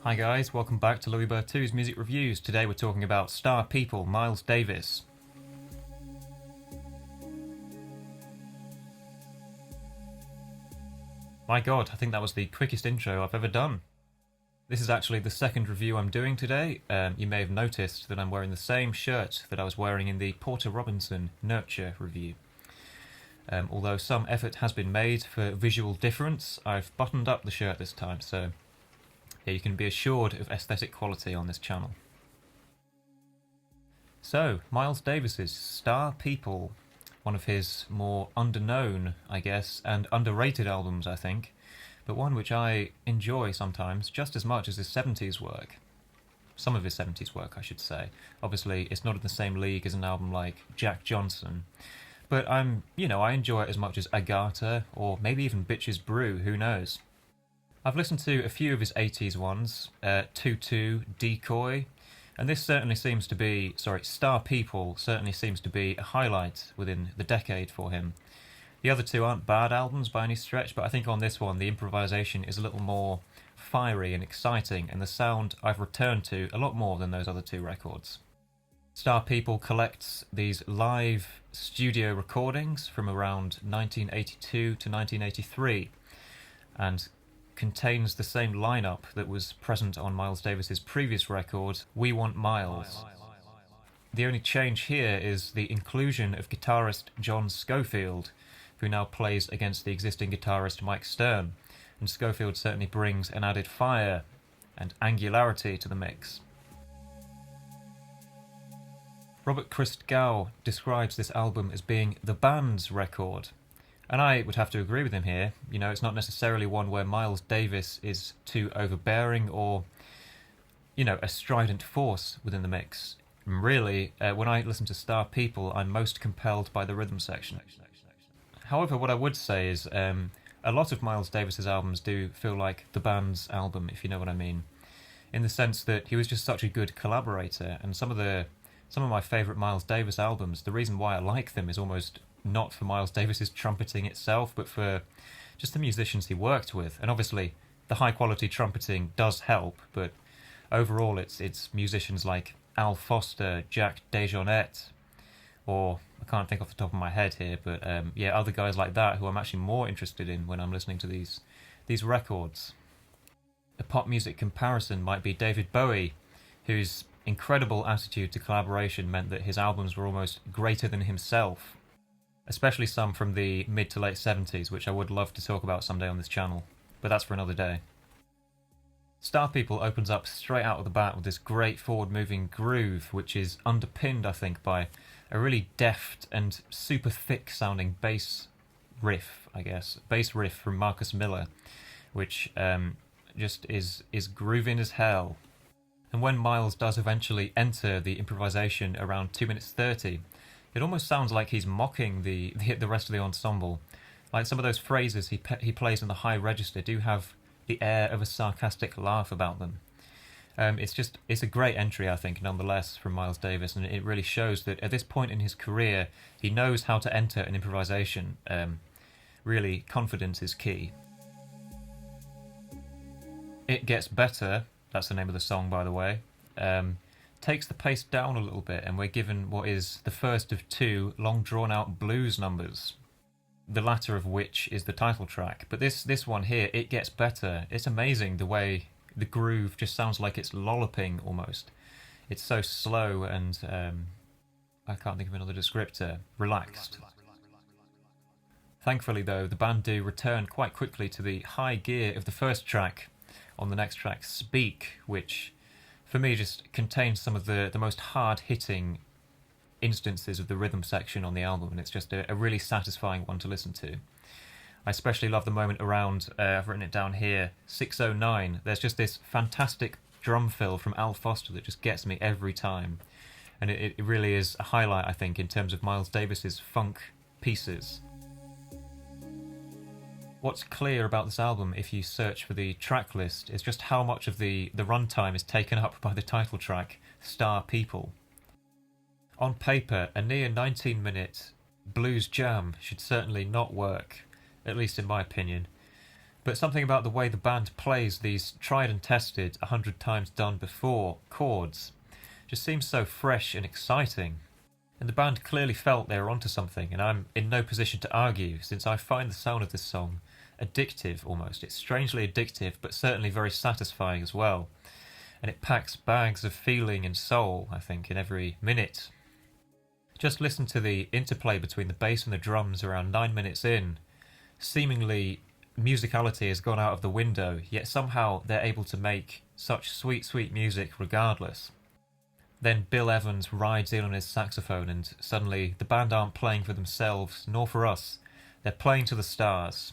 Hi guys, welcome back to Louis Bertou's Music Reviews. Today we're talking about Star People, Miles Davis. My god, I think that was the quickest intro I've ever done. This is actually the second review I'm doing today. You may have noticed that I'm wearing the same shirt that I was wearing in the Porter Robinson Nurture review. Although some effort has been made for visual difference, I've buttoned up the shirt this time, so yeah, you can be assured of aesthetic quality on this channel. So, Miles Davis's Star People, one of his more underknown, I guess, and underrated albums, I think, but one which I enjoy sometimes just as much as his 70s work. Some of his 70s work, I should say. Obviously, it's not in the same league as an album like Jack Johnson, but I enjoy it as much as Agata, or maybe even Bitches Brew, who knows. I've listened to a few of his 80s ones, Tutu, Decoy, and this certainly seems to be, Star People certainly seems to be a highlight within the decade for him. The other two aren't bad albums by any stretch, but I think on this one the improvisation is a little more fiery and exciting, and the sound I've returned to a lot more than those other two records. Star People collects these live studio recordings from around 1982 to 1983, and contains the same lineup that was present on Miles Davis's previous record, We Want Miles. The only change here is the inclusion of guitarist John Scofield, who now plays against the existing guitarist Mike Stern, and Scofield certainly brings an added fire and angularity to the mix. Robert Christgau describes this album as being the band's record, and I would have to agree with him here. You know, it's not necessarily one where Miles Davis is too overbearing or, a strident force within the mix. Really, when I listen to Star People, I'm most compelled by the rhythm section. However, what I would say is a lot of Miles Davis's albums do feel like the band's album, if you know what I mean, in the sense that he was just such a good collaborator, and some of my favourite Miles Davis albums, the reason why I like them is almost not for Miles Davis's trumpeting itself, but for just the musicians he worked with. And obviously, the high-quality trumpeting does help, but overall it's musicians like Al Foster, Jack DeJohnette, or I can't think off the top of my head here, but other guys like that who I'm actually more interested in when I'm listening to these records. A pop music comparison might be David Bowie, whose incredible attitude to collaboration meant that his albums were almost greater than himself, especially some from the mid to late 70s, which I would love to talk about someday on this channel, but that's for another day. Star People opens up straight out of the bat with this great forward-moving groove, which is underpinned, I think, by a really deft and super thick-sounding bass riff from Marcus Miller, which just is grooving as hell. And when Miles does eventually enter the improvisation around 2 minutes 30, it almost sounds like he's mocking the rest of the ensemble. Like some of those phrases he plays in the high register do have the air of a sarcastic laugh about them. It's a great entry, I think, nonetheless, from Miles Davis, and it really shows that at this point in his career, he knows how to enter an improvisation. Really, confidence is key. It Gets Better, that's the name of the song, by the way, takes the pace down a little bit, and we're given what is the first of two long drawn-out blues numbers, the latter of which is the title track. But this one here, It Gets Better, it's amazing the way the groove just sounds like it's lolloping almost. It's so slow and, I can't think of another descriptor, relaxed. Thankfully though, the band do return quite quickly to the high gear of the first track on the next track, Speak, which for me just contains some of the most hard-hitting instances of the rhythm section on the album, and it's just a really satisfying one to listen to. I especially love the moment around, I've written it down here, 609. There's just this fantastic drum fill from Al Foster that just gets me every time. And it really is a highlight, I think, in terms of Miles Davis's funk pieces. What's clear about this album, if you search for the track list, is just how much of the runtime is taken up by the title track, Star People. On paper, a near 19-minute blues jam should certainly not work, at least in my opinion. But something about the way the band plays these tried and tested, 100 times done before chords just seems so fresh and exciting. And the band clearly felt they were onto something, and I'm in no position to argue, since I find the sound of this song addictive almost. It's strangely addictive, but certainly very satisfying as well. And it packs bags of feeling and soul, I think, in every minute. Just listen to the interplay between the bass and the drums around 9 minutes in. Seemingly, musicality has gone out of the window, yet somehow they're able to make such sweet, sweet music regardless. Then Bill Evans rides in on his saxophone, and suddenly the band aren't playing for themselves, nor for us. They're playing to the stars.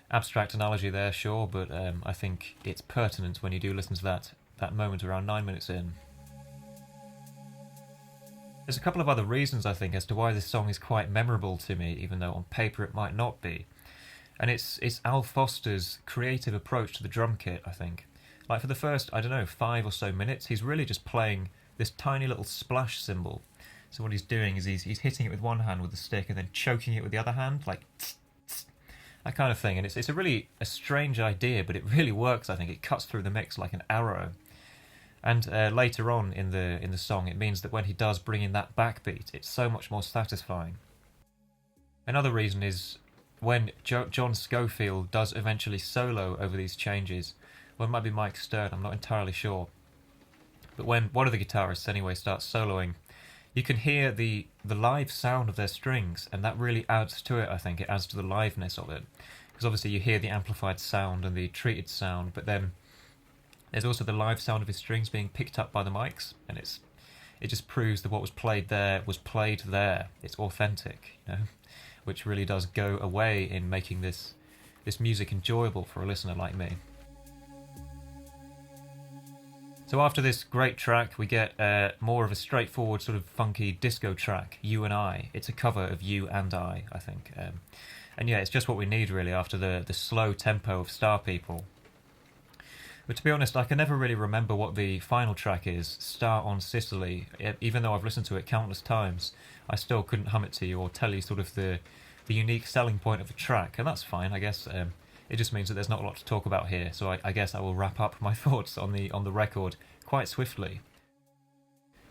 Abstract analogy there, sure, but I think it's pertinent when you do listen to that moment around 9 minutes in. There's a couple of other reasons, I think, as to why this song is quite memorable to me, even though on paper it might not be. And it's Al Foster's creative approach to the drum kit, I think. Like for the first, 5 or so minutes, he's really just playing this tiny little splash cymbal. So what he's doing is he's hitting it with one hand with the stick and then choking it with the other hand, like tss, tss, that kind of thing. And it's a strange idea, but it really works, I think. It cuts through the mix like an arrow. And later on in the song, it means that when he does bring in that backbeat, it's so much more satisfying. Another reason is when John Scofield does eventually solo over these changes, well, it might be Mike Stern, I'm not entirely sure. But when one of the guitarists anyway starts soloing, you can hear the live sound of their strings, and that really adds to it, I think. It adds to the liveness of it. Because obviously you hear the amplified sound and the treated sound, but then there's also the live sound of his strings being picked up by the mics, and it just proves that what was played there was played there. It's authentic, which really does go away in making this music enjoyable for a listener like me. So after this great track, we get more of a straightforward sort of funky disco track, You and I. It's a cover of You and I think. And yeah, it's just what we need really after the slow tempo of Star People. But to be honest, I can never really remember what the final track is, Star on Sicily. Even though I've listened to it countless times, I still couldn't hum it to you or tell you sort of the unique selling point of the track, and that's fine, I guess. It just means that there's not a lot to talk about here, so I guess I will wrap up my thoughts on the record quite swiftly.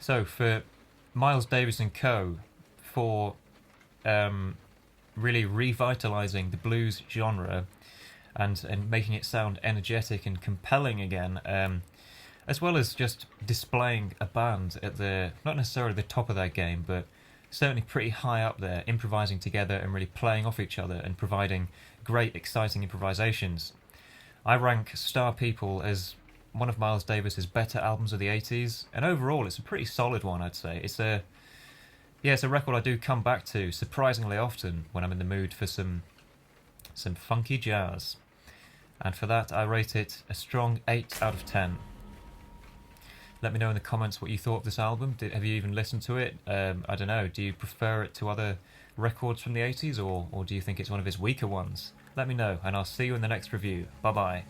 So for Miles Davis and Co., for really revitalising the blues genre and making it sound energetic and compelling again, as well as just displaying a band at not necessarily the top of their game, but certainly pretty high up there, improvising together and really playing off each other and providing great, exciting improvisations. I rank Star People as one of Miles Davis's better albums of the 80s, and overall it's a pretty solid one, I'd say. It's a record I do come back to surprisingly often when I'm in the mood for some funky jazz. And for that I rate it a strong 8 out of 10. Let me know in the comments what you thought of this album. Have you even listened to it? I don't know, do you prefer it to other records from the 80s, or do you think it's one of his weaker ones? Let me know, and I'll see you in the next review. Bye bye.